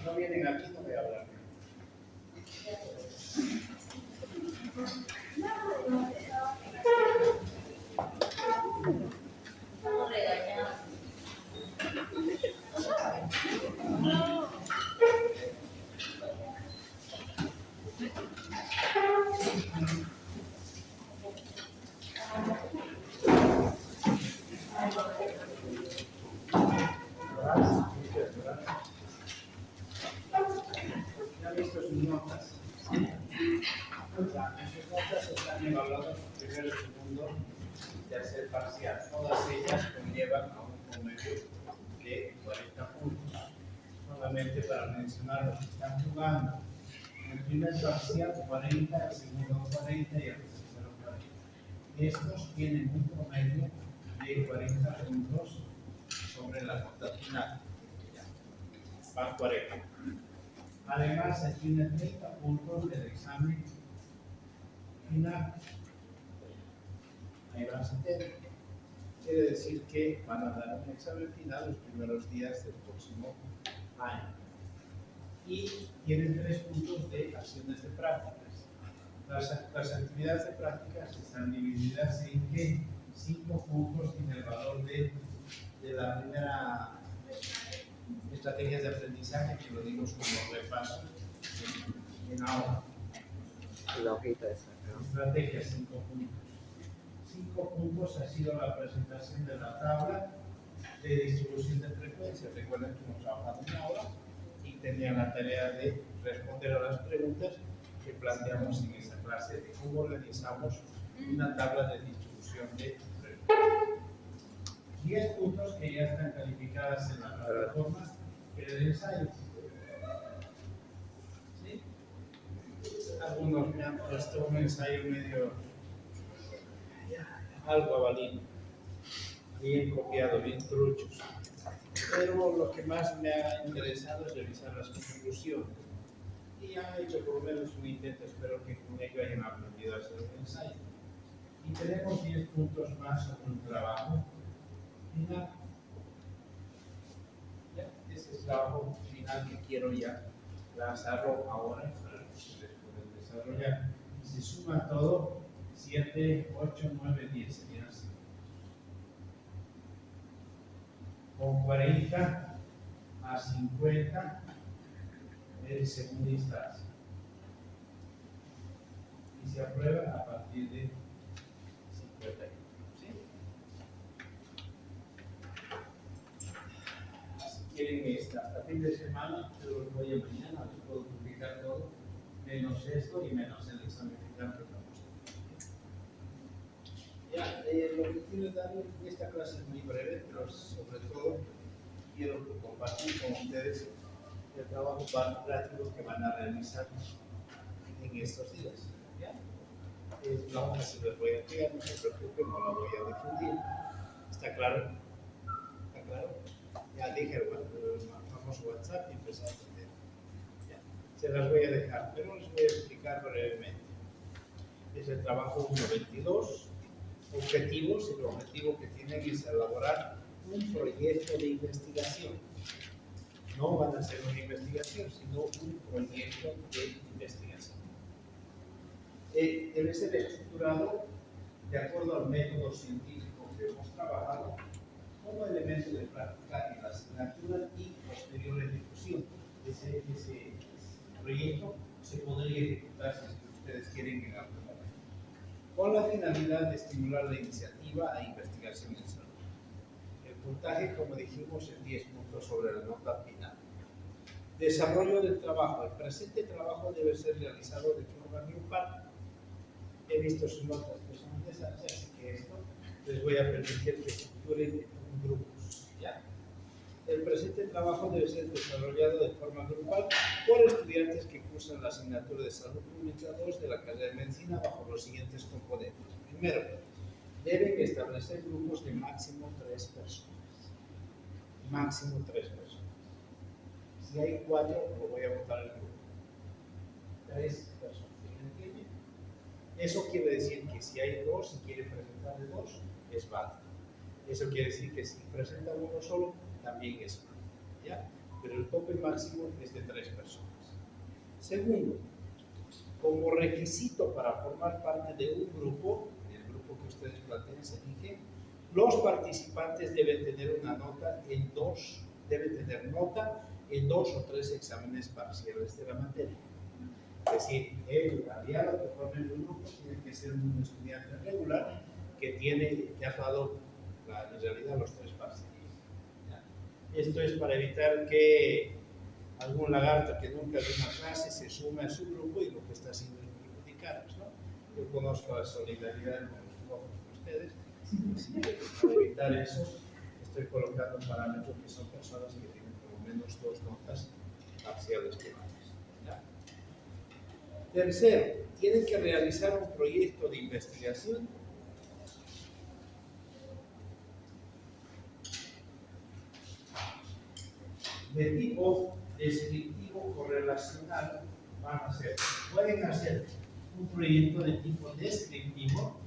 No vienen aquí, no voy a hablar. ¿Ya han visto sus notas? Ya, en sus notas están evaluados primero, segundo, tercer parcial. Todas ellas conllevan a un promedio de 40 puntos. Solamente para mencionar los que están jugando. En el primer parcial 40, el segundo 40 y el tercero 40. Estos tienen un promedio de 40 puntos sobre la nota final. Van 40. Además, se tienen 30 puntos del examen final. Ahí van a tener. Quiere decir que van a dar un examen final los primeros días del próximo año. Y tienen 3 puntos de acciones de prácticas. Las actividades de prácticas están divididas en que 5 puntos en el valor de la primera estrategias de aprendizaje, que lo dimos como repaso en ahora. La hojita esa, ¿no? Estrategias 5 puntos. 5 puntos ha sido la presentación de la tabla de distribución de frecuencias. Recuerden que hemos trabajado una hora y tenían la tarea de responder a las preguntas que planteamos en esa clase de cómo organizamos una tabla de distribución de frecuencias. 10 puntos que ya están calificadas en la plataforma del ensayo. ¿Sí? Algunos me han puesto un ensayo medio algo avalino, bien copiado, bien truchos. Pero lo que más me ha interesado es revisar las conclusiones. Y han hecho por lo menos un intento, espero que con ello hayan aprendido a hacer un ensayo. Y tenemos 10 puntos más sobre un trabajo final. ¿Ya? Ese es el trabajo final que quiero ya lanzarlo ahora para que ustedes puedan desarrollar. Y se suma todo 7, 8, 9, 10, serían así. Con 40 a 50 en segunda instancia. Y se aprueba a partir de 51. ¿Sí? quieren hasta fin de semana, yo los voy a mañana, les puedo publicar todo, menos esto y menos el examen final que estamos. Ya, lo que quiero dar en esta clase es muy breve, pero sobre todo quiero compartir con ustedes el trabajo práctico que van a realizar en estos días. ¿Ya? Es la hoja se les voy a enviar, no se preocupen, no la voy a difundir. ¿Está claro? ¿Está claro? Ya dije el famoso WhatsApp y empecé a entender. Ya. Se las voy a dejar, pero les voy a explicar brevemente. Es el trabajo 1.22. Objetivos, el objetivo que tienen es elaborar un proyecto de investigación. No van a ser una investigación, sino un proyecto de investigación. Debe ser estructurado de acuerdo al método científico que hemos trabajado como elemento de práctica en la asignatura y posterior ejecución. Ese proyecto se podría ejecutar si ustedes quieren en algún momento, con la finalidad de estimular la iniciativa e investigación en salud. El puntaje, como dijimos, es 10 puntos sobre la nota final. Desarrollo del trabajo. El presente trabajo debe ser realizado de forma grupal. He visto sus notas que son interesantes, así que esto les voy a permitir que estructuren en grupos. ¿Ya? El presente trabajo debe ser desarrollado de forma grupal por estudiantes que cursan la asignatura de Salud Pública 2 de la carrera de Medicina bajo los siguientes componentes. Primero, deben establecer grupos de máximo 3 personas. Máximo 3 personas. Si hay 4, lo voy a botar el grupo. 3 personas. ¿Me entienden? Eso quiere decir que si hay 2, si quiere presentar de 2, es válido. Eso quiere decir que si presenta uno solo, también es válido. ¿Ya? Pero el tope máximo es de 3 personas. Segundo, como requisito para formar parte de un grupo, el grupo que ustedes planteen se elige, los participantes deben tener nota en 2 o 3 exámenes parciales de la materia. Es decir, el aliado que forme el grupo tiene que ser un estudiante regular que ha dado en realidad los 3 parciales. ¿Ya? Esto es para evitar que algún lagarto que nunca dio una clase se sume a su grupo y lo que está haciendo es perjudicarnos, ¿no? Yo conozco la solidaridad con los flojos de ustedes, así que para evitar eso estoy colocando parámetros que son personas que tienen por lo menos 2 notas parciales que valen. Tercero, tienen que realizar un proyecto de investigación de tipo descriptivo correlacional. Pueden hacer un proyecto de tipo descriptivo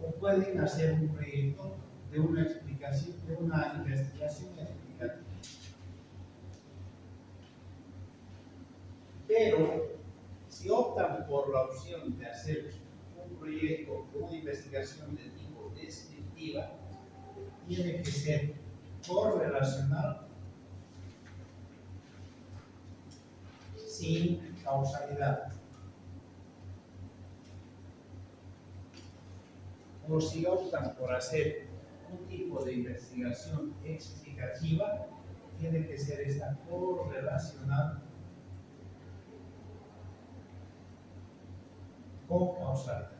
o pueden hacer un proyecto de una explicación, de una investigación explicativa. Pero si optan por la opción de hacer un proyecto o una investigación de tipo descriptiva, tiene que ser correlacional sin causalidad. O si optan por hacer un tipo de investigación explicativa, tiene que ser esta correlacional con causalidad.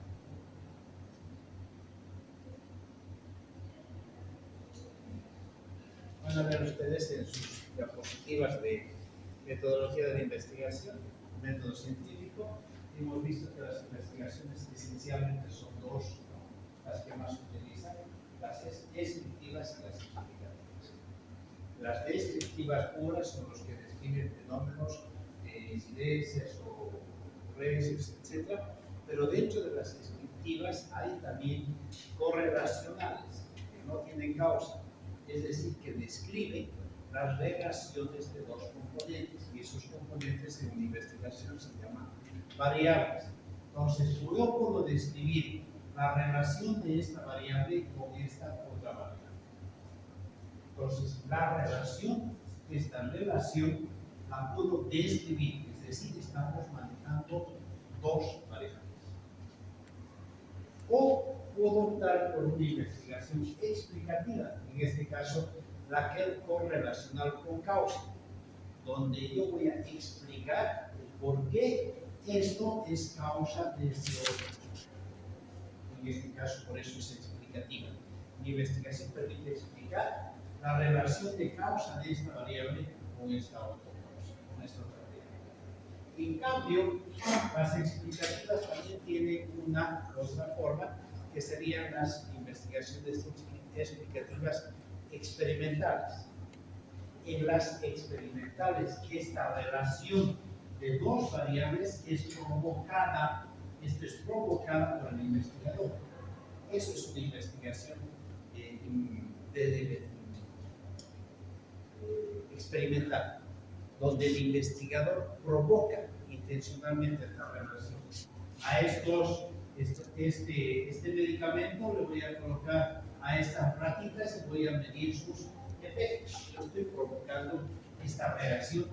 Van a ver ustedes en sus diapositivas de metodología de la investigación, método científico, hemos visto que las investigaciones esencialmente son 2, ¿no? Las que más se utilizan, las descriptivas y las explicativas. Las descriptivas puras son los que describen fenómenos, incidencias o ocurrencias, etc. Pero dentro de las descriptivas hay también correlacionales, que no tienen causa, es decir, que describen las relaciones de 2 componentes, y esos componentes en una investigación se llaman variables. Entonces, yo puedo describir la relación de esta variable con esta otra variable. Entonces, esta relación la puedo describir, es decir, estamos manejando 2 variables. O puedo optar por una investigación explicativa, en este caso la que es correlacional con causa, donde yo voy a explicar el por qué esto es causa de este otro. En este caso, por eso es explicativa. Mi investigación permite explicar la relación de causa de esta variable con esta otra causa, con esta otra variable. En cambio, las explicativas también tienen una otra forma, que serían las investigaciones explicativas experimentales. En las experimentales, esta relación de dos variables es provocada por el investigador. Eso es una investigación experimental, donde el investigador provoca intencionalmente esta relación. A este medicamento le voy a colocar a estas ratitas y voy a medir sus efectos. Yo estoy provocando esta reacción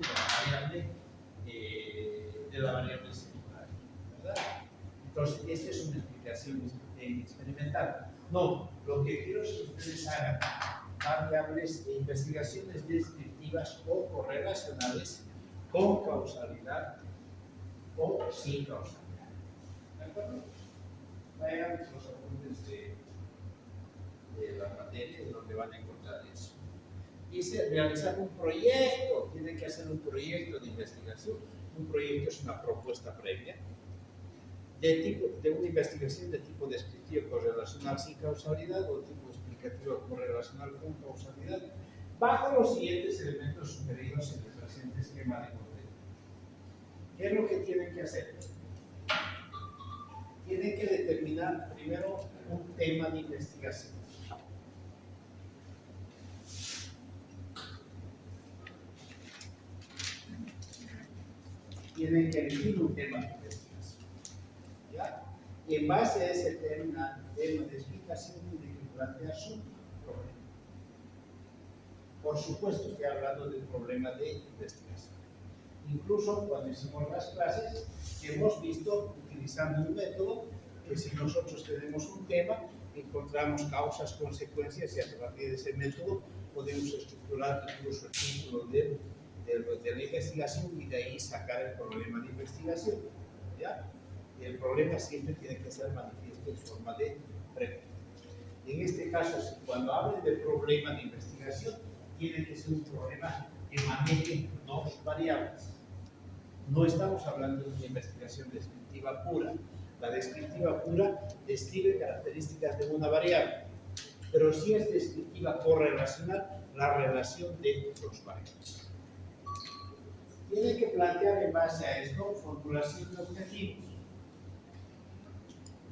de la variable celular, ¿verdad? Entonces, esta es una explicación experimental. No, lo que quiero es que ustedes hagan variables de investigaciones descriptivas o correlacionales con causalidad o sin causalidad. ¿De acuerdo? Vayan los apuntes de la materia, de donde van a encontrar eso. Dice, realizar un proyecto, tienen que hacer un proyecto de investigación. Un proyecto es una propuesta previa de una investigación de tipo descriptivo correlacional sin causalidad o tipo explicativo correlacional con causalidad, bajo los siguientes elementos sugeridos en el presente esquema de contenido. ¿Qué es lo que tienen que hacer? Tienen que determinar primero un tema de investigación. Tienen que elegir un tema de investigación. ¿Ya? Y en base a ese tema de explicación, tienen que plantear su problema. Por supuesto, estoy hablando del problema de investigación. Incluso cuando hicimos las clases, hemos visto, utilizando un método, que si nosotros tenemos un tema, encontramos causas, consecuencias, y a partir de ese método podemos estructurar incluso el título de la investigación y de ahí sacar el problema de investigación. ¿Ya? Y el problema siempre tiene que ser manifiesto en forma de pregunta. En este caso, cuando hablen del problema de investigación, tiene que ser un problema que maneje dos variables. No estamos hablando de una investigación descriptiva pura. La descriptiva pura describe características de una variable, pero si es descriptiva correlacional, la relación de dos variables. Tiene que plantear en base a esto formulación de objetivos.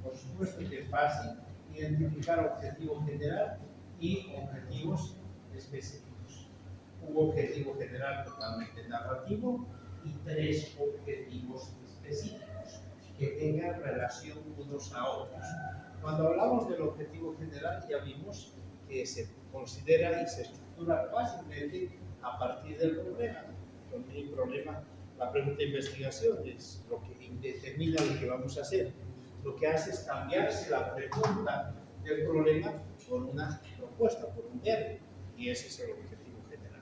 Por supuesto que es fácil identificar objetivo general y objetivos específicos. Un objetivo general totalmente narrativo y tres objetivos específicos que tengan relación unos a otros. Cuando hablamos del objetivo general, ya vimos que se considera y se estructura fácilmente a partir del problema. Cuando hay un problema, la pregunta de investigación es lo que determina lo que vamos a hacer. Lo que hace es cambiarse la pregunta del problema por una propuesta, por un verbo, y ese es el objetivo general.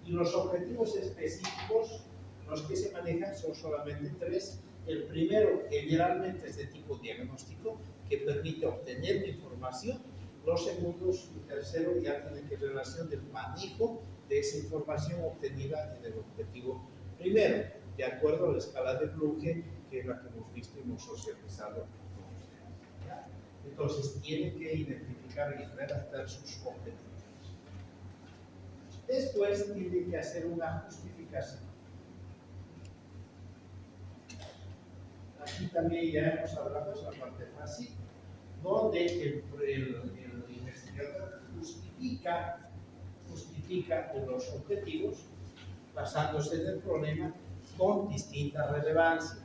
Y los objetivos específicos, los que se manejan, son solamente tres. El primero generalmente es de tipo diagnóstico, que permite obtener la información. Los segundos y tercero ya tienen que ver relación del manejo de esa información obtenida en el objetivo primero, de acuerdo a la escala de Bluge, que es la que hemos visto y hemos socializado con ustedes. ¿Ya? Entonces, tienen que identificar y redactar sus objetivos. Después, tienen que hacer una justificación. Aquí también ya hemos hablado de la parte fácil, donde el investigador justifica los objetivos basándose en el problema con distinta relevancia.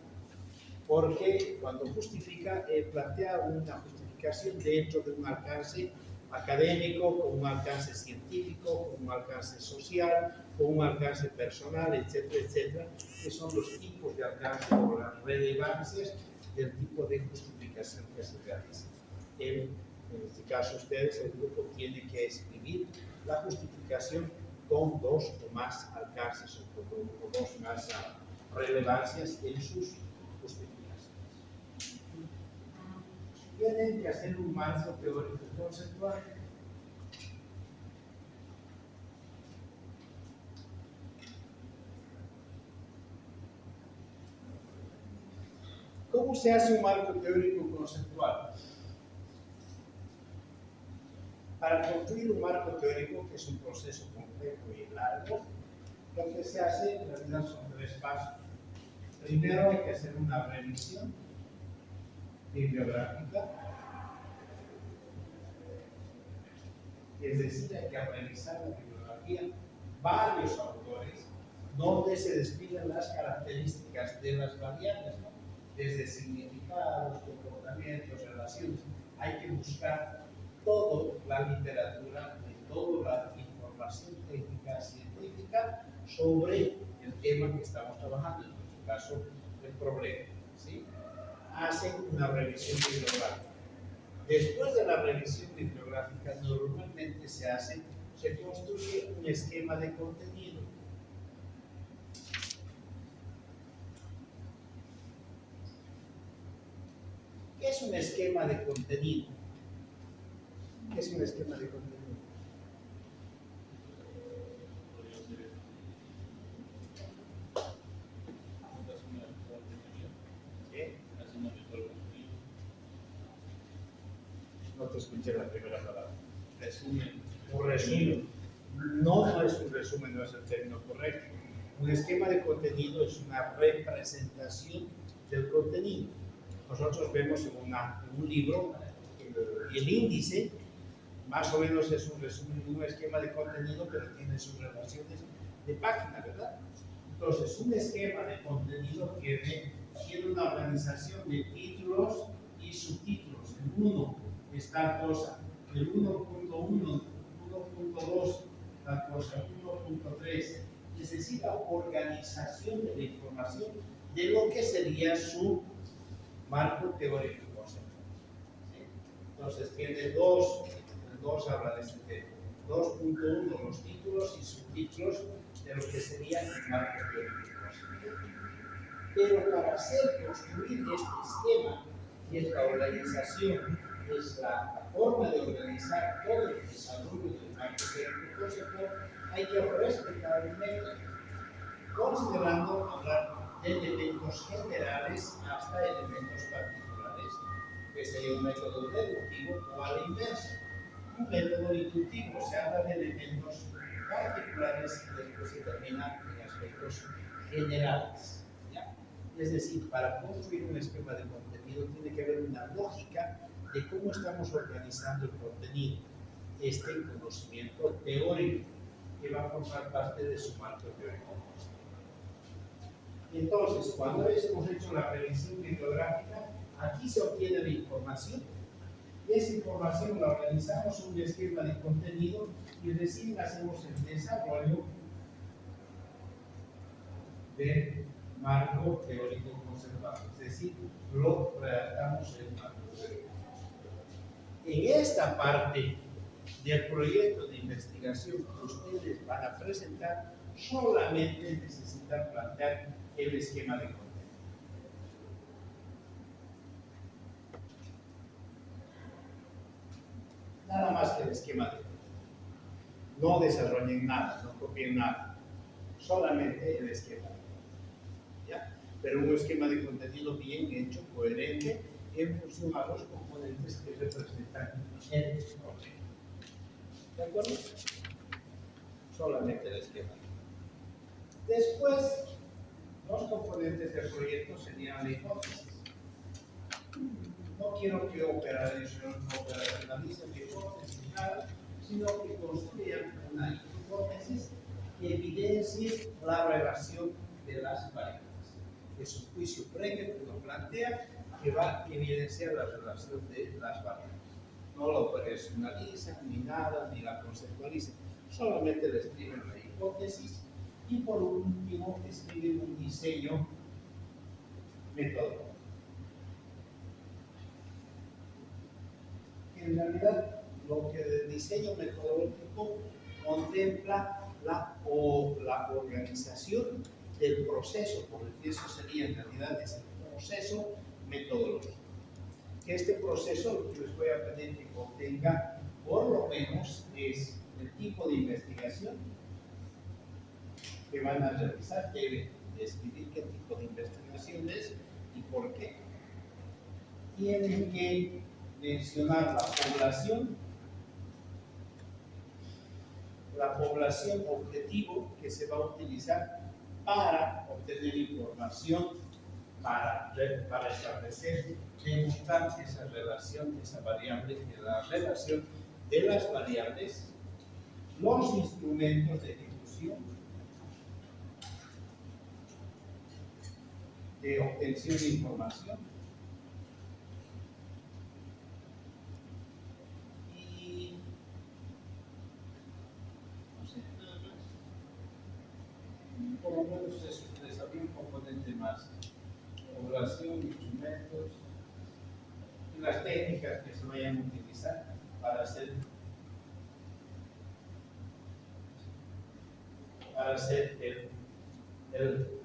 Porque cuando justifica, plantea una justificación dentro de un alcance académico, con un alcance científico, con un alcance social, con un alcance personal, etcétera, etcétera, que son los tipos de alcance o las relevancias del tipo de justificación que se realiza. en este caso ustedes, el grupo, tiene que escribir la justificación con dos o más alcances o dos o más relevancias en sus justificaciones. Tienen que hacer un marco teórico conceptual. ¿Cómo se hace un marco teórico conceptual? Para construir un marco teórico, que es un proceso complejo y largo, lo que se hace en realidad son tres pasos. Primero hay que hacer una revisión bibliográfica, es decir, hay que revisar la bibliografía, varios autores, donde se describen las características de las variables, ¿no? Desde significados, comportamientos, relaciones. Hay que buscar toda la literatura, de toda la información técnica, científica, sobre el tema que estamos trabajando, en nuestro caso, el problema, ¿sí? Hacen una revisión bibliográfica. Después de la revisión bibliográfica, normalmente se construye un esquema de contenido. ¿Qué es un esquema de contenido? ¿Qué es un esquema de contenido? ¿Qué? No te escuché la primera palabra. Resumen. Un resumen. No es un resumen, no es el término correcto. Un esquema de contenido es una representación del contenido. Nosotros vemos en un libro el índice, más o menos es un resumen de un esquema de contenido, pero tiene sus relaciones de página, ¿verdad? Entonces, un esquema de contenido tiene una organización de títulos y subtítulos. En uno está cosa, el 1.1, 1.2, tal cosa, 1.3. Necesita organización de la información de lo que sería su marco teórico conceptual. ¿Sí? Entonces tiene dos habla de este tema. 2.1 los títulos y subtítulos de lo que sería el marco teórico conceptual. Pero para construir este esquema y esta organización, es la forma de organizar todo el desarrollo del marco teórico conceptual, hay que respetar el método, considerando hablar de elementos generales hasta elementos particulares, que sería un método deductivo o a la inversa. Un método inductivo se habla de elementos particulares y después se termina en aspectos generales. ¿Ya? Es decir, para construir un esquema de contenido tiene que haber una lógica de cómo estamos organizando el contenido, este conocimiento teórico que va a formar parte de su marco teórico. Entonces, cuando hemos hecho la revisión bibliográfica, aquí se obtiene la información. Esa información la organizamos en un esquema de contenido y recién hacemos el desarrollo del marco teórico conceptual. Es decir, lo redactamos en marco teórico. En esta parte del proyecto de investigación que ustedes van a presentar, solamente necesitan plantear el esquema de contenido. Nada más que el esquema de contenido. No desarrollen nada, no copien nada, solamente el esquema de contenido. ¿Ya? Pero un esquema de contenido bien hecho, coherente, en función a los componentes que representan el problema. ¿De acuerdo? Solamente el esquema. Después, los componentes del proyecto serían la hipótesis. No quiero que operacionalicen la hipótesis nada, sino que construyan una hipótesis que evidencie la relación de las variables. Es un juicio previo que lo plantea, que va a evidenciar la relación de las variables. No lo operacionalizan ni nada, ni la conceptualizan, solamente le escriben la hipótesis y por último escriben un diseño metodológico. en realidad lo que el diseño metodológico contempla la organización del proceso, porque eso sería en realidad es el proceso metodológico. Que este proceso, lo que les voy a pedir que contenga, por lo menos, es el tipo de investigación que van a realizar, deben describir qué tipo de investigación es y por qué. Tienen que mencionar la población objetivo que se va a utilizar para obtener información, para establecer, demostrar esa relación, esa variable, la relación de las variables, los instrumentos de ejecución, de obtención de información y no sé, nada más. Por lo menos eso, les había un componente más. Población, instrumentos y las técnicas que se vayan a utilizar para hacer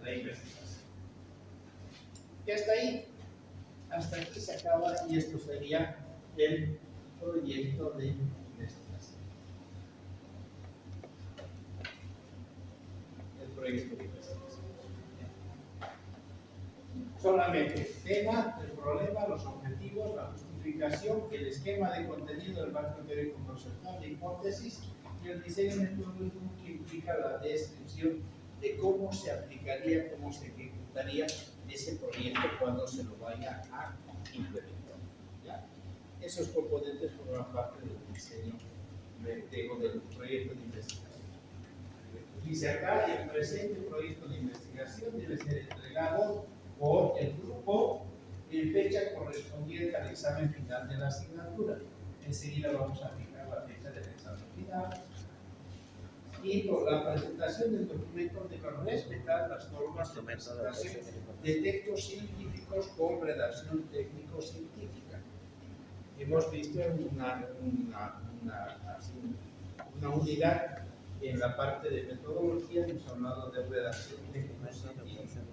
la investigación. Y hasta aquí se acaba y esto sería el proyecto de investigación. El proyecto de investigación. Solamente tema, el problema, los objetivos, la justificación, el esquema de contenido del marco teórico conceptual de hipótesis y el diseño metodológico que implica la descripción de cómo se aplicaría, cómo se ejecutaría ese proyecto cuando se lo vaya a implementar. ¿Ya? Esos componentes forman parte del diseño del proyecto de investigación. Dice acá, el presente proyecto de investigación debe ser entregado por el grupo en fecha correspondiente al examen final de la asignatura. Enseguida vamos a fijar la fecha del examen final. Y por la presentación del documento debe respetar las normas de presentación de textos científicos con redacción técnico-científica. Hemos visto una unidad en la parte de metodología, hemos hablado de redacción técnico-científica.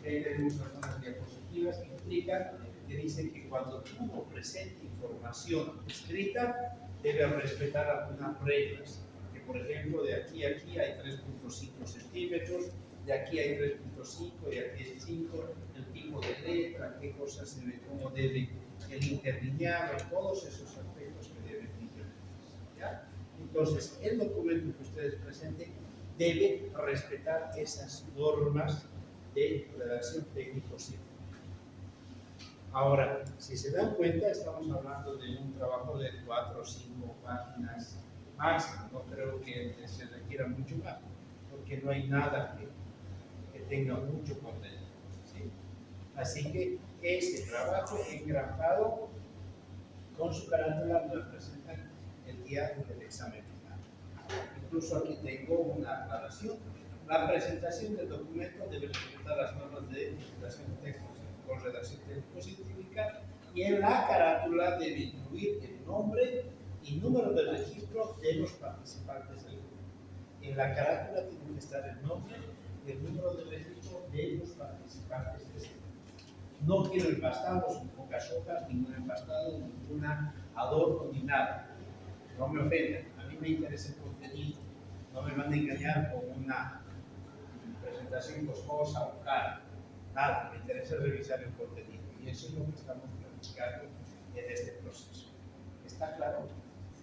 Tenemos algunas diapositivas que implican, que dicen que cuando uno presenta información escrita, debe respetar algunas reglas. Que por ejemplo, de aquí a aquí hay 3.5 centímetros, de aquí hay 3.5 y aquí hay 5, el tipo de letra, qué cosas se ve, cómo debe el interlineado, todos esos aspectos que deben implementarse. ¿Ya? Entonces, el documento que ustedes presenten debe respetar esas normas de redacción técnico-científica. Ahora, si se dan cuenta, estamos hablando de un trabajo de 4 o 5 páginas máximo. No creo que se requiera mucho más, porque no hay nada que tenga mucho contenido. ¿Sí? Así que ese trabajo engranado con su carátula lo presentan el día del examen final. Incluso aquí tengo una aclaración. La presentación del documento debe respetar las normas de investigación de textos con redacción técnico-científica y en la carátula debe incluir el nombre y número de registro de los participantes del grupo. En la carátula tiene que estar el nombre y el número de registro de los participantes del grupo. No quiero empastados, con pocas hojas, ningún empastado, ninguna adorno ni nada. No me ofendan, a mí me interesa el contenido. No me van a engañar con una presentación costosa o cara. Nada, me interesa revisar el contenido. Y eso es lo que estamos practicando en este proceso. ¿Está claro?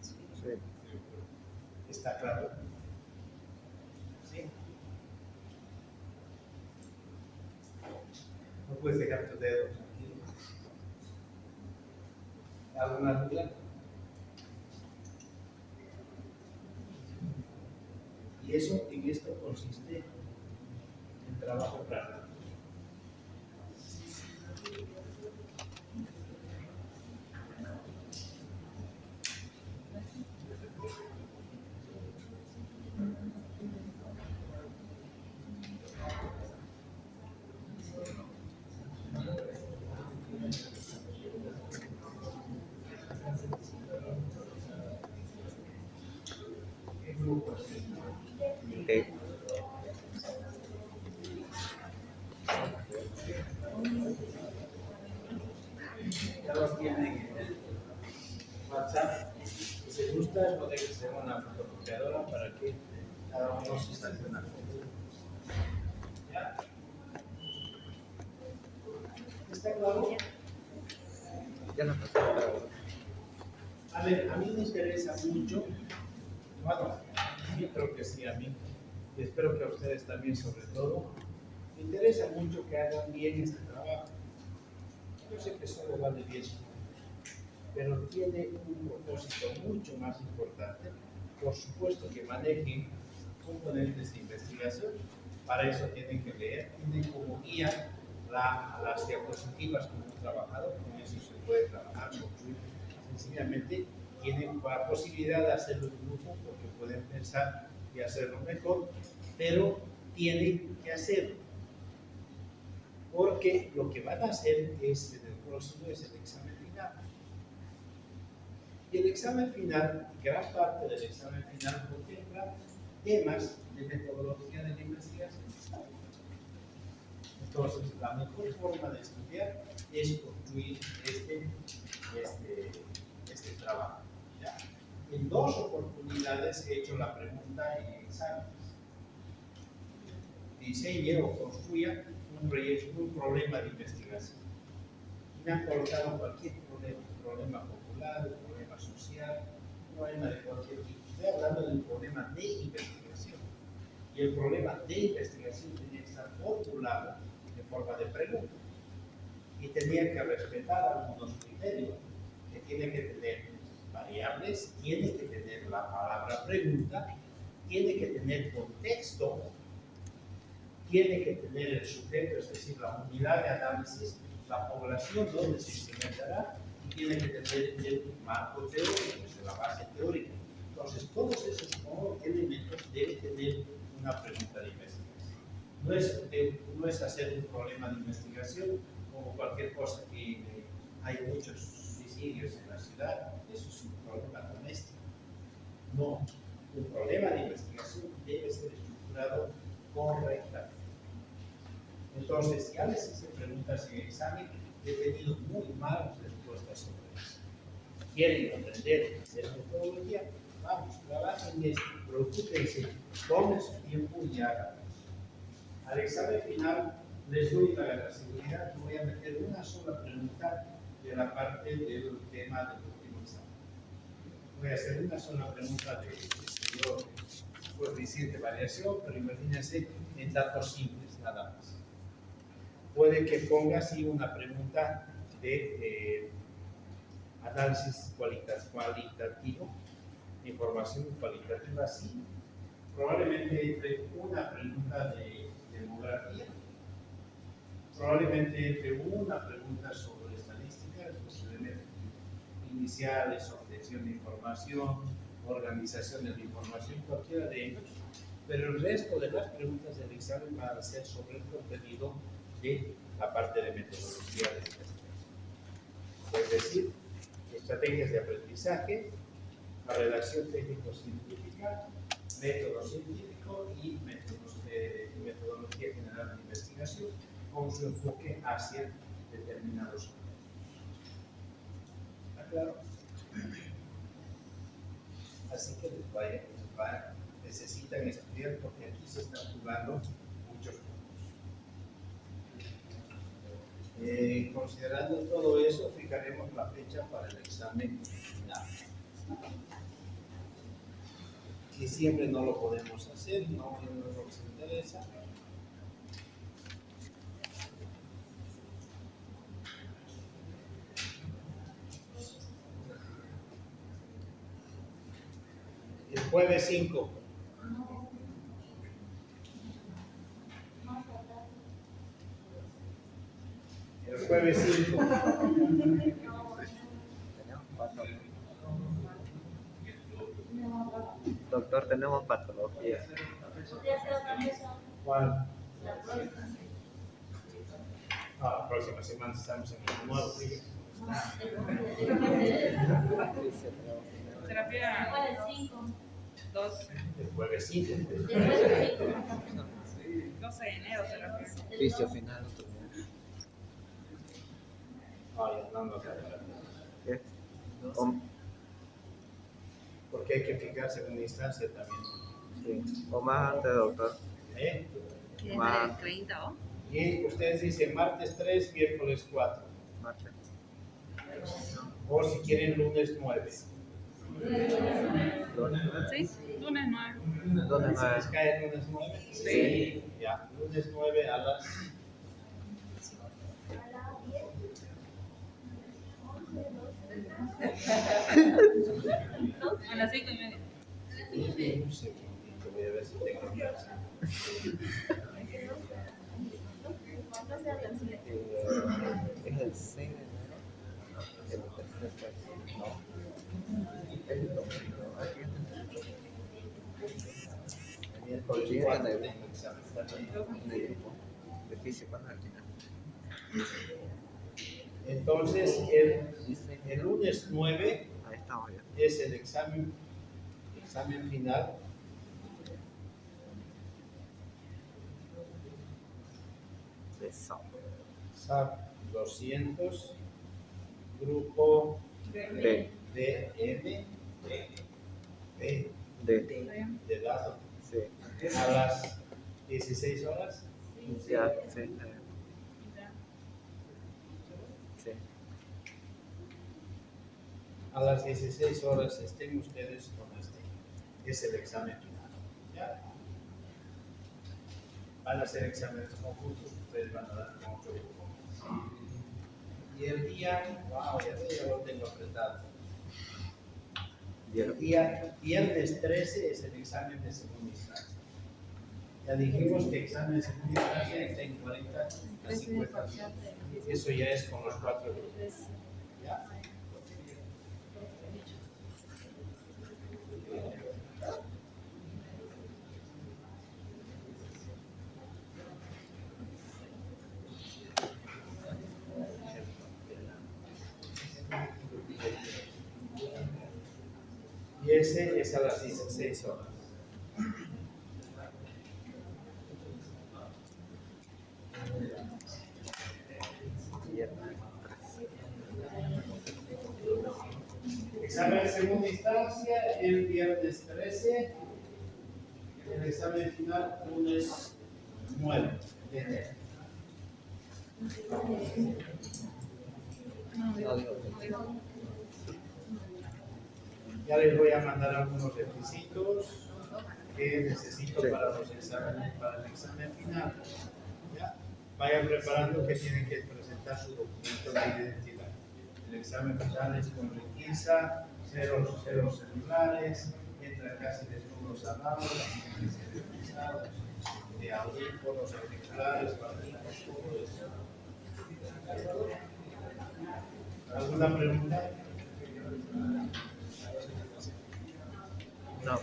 Sí. ¿Está claro? ¿Sí? No puedes dejar tu dedo tranquilo. ¿Alguna duda? Y eso, en esto consiste el trabajo práctico. Sí. Ya lo tienen en el WhatsApp. Si se gusta, lo dejo hacer una fotocopiadora para que cada uno se saque una foto. ¿Ya? ¿Está claro? Ya la pasé, pero A ver, a mí me interesa mucho, bueno, yo creo que sí a mí, y espero que a ustedes también sobre todo, me interesa mucho que hagan bien este trabajo. Yo sé que solo vale 10 puntos, pero tiene un propósito mucho más importante. Por supuesto que manejen componentes de investigación, para eso tienen que leer, tienen como guía las diapositivas que hemos trabajado, con eso se puede trabajar, construir. Sencillamente tienen la posibilidad de hacerlo en grupo porque pueden pensar y hacerlo mejor, pero tienen que hacerlo. Porque lo que van a hacer es, en el próximo, es el examen final. Y el examen final, gran parte del examen final contempla temas de metodología de la investigación. Entonces, la mejor forma de estudiar es construir este trabajo. ¿Ya? En 2 oportunidades he hecho la pregunta en exámenes. Diseñe o construya un problema de investigación. Me han colocado cualquier problema popular, un problema social, un problema de cualquier tipo. Estoy hablando de un problema de investigación. Y el problema de investigación tenía que estar formulado de forma de pregunta. Y tenía que respetar algunos criterios, que tiene que tener variables, tiene que tener la palabra pregunta, tiene que tener contexto, tiene que tener el sujeto, es decir, la unidad de análisis, la población donde se implementará, y tiene que tener el marco teórico, es la base teórica. Entonces, todos esos elementos deben tener una pregunta de investigación. No es hacer un problema de investigación como cualquier cosa que hay muchos suicidios en la ciudad, eso es un problema doméstico. No, un problema de investigación debe ser estructurado correctamente. Entonces, ya les hice preguntas en el examen, he tenido muy malas respuestas sobre eso. ¿Quieren aprender hacer metodología? Vamos, trabajen en esto, preocúpense, tomen su tiempo y háganlo. Al examen final les doy la seguridad que voy a meter una sola pregunta de la parte del tema del último examen. Voy a hacer una sola pregunta de coeficiente de variación, pero imagínense en datos simples, nada más. Puede que ponga así una pregunta de análisis cualitativo, información cualitativa, así. Probablemente entre una pregunta de demografía, probablemente entre una pregunta sobre estadística, los elementos iniciales, obtención de información, organización de la información, cualquiera de ellos, pero el resto de las preguntas del examen van a ser sobre el contenido de la parte de metodología de investigación. Es decir, estrategias de aprendizaje, la redacción técnico-científica, método científico y metodología general de investigación con su enfoque hacia determinados campos. ¿Está claro? Así que necesitan estudiar porque aquí se están jugando muchos puntos. Considerando todo eso, fijaremos la fecha para el examen final. Diciembre no lo podemos hacer, no nos interesa. El jueves 5. El jueves 5. doctor, tenemos patología. ¿Cuál? La próxima semana estamos en el nuevo. Terapia 2. El jueves 5. El Oficio final. No. ¿Qué? O, Porque hay que fijarse en una instancia también. sí. O más antes, doctor. ¿Eh? ¿Quieres Ma- ver el 30 o? Y ustedes dicen martes 3, miércoles 4. Martes. O si quieren lunes 9. Lunes. Sí, lunes 9. Lunes ¿Les 9. cae lunes 9? Sí. Ya, lunes 9 a las... A las 5:30. Un segundito, voy a ver si tengo clase. Es el 6 de enero. El tercer clase. No. El domingo. Aquí El miércoles Sí, 4 en el- tengo examen también. en el grupo de física al final. Entonces, el lunes 9 Ahí estamos ya. es el examen final. De sábado. SAP 200, grupo D. DM, D D. de dato, Sí. a las 16 horas. Ya, sí. Sí. A las 16 horas estén ustedes con este. Es el examen final. ¿Ya? Van a ser exámenes conjuntos, ustedes van a dar con otro grupo. Y el día, wow, ya lo tengo apretado. El día viernes 13 es el examen de segunda instancia. Ya dijimos que examen de segunda instancia está en 40 a 50 días. Eso ya es con los 4 grupos. ¿Ya? Y ese es a las 16 horas. Examen de segunda instancia el viernes 13. El examen final lunes 9 de enero. No digo. Ya les voy a mandar algunos requisitos que necesito para los exámenes, para el examen final. ¿Ya? Vayan preparando que tienen que presentar su documento de identidad. El examen final es con requisa, cero celulares, entran casi desnudos al lado, tienen que ser revisados, de audífonos, auriculares, barbijos, todo eso. ¿Alguna pregunta? No.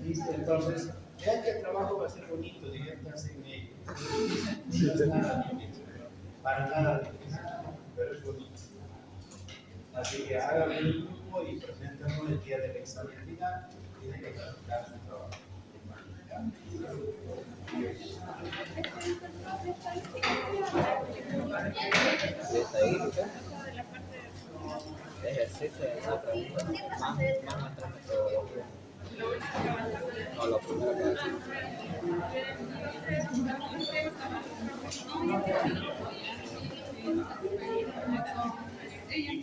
Listo, entonces, vean que el trabajo va a ser bonito, diviértanse en ello. No es nada difícil, para nada difícil, pero es bonito. Así que hagan el grupo y preséntenlo el día del examen final, tienen que presentar su trabajo. ¿Ya? De estadística. Ejercicio de esa pregunta. Más nuestra metodología. No, lo primero que hacer.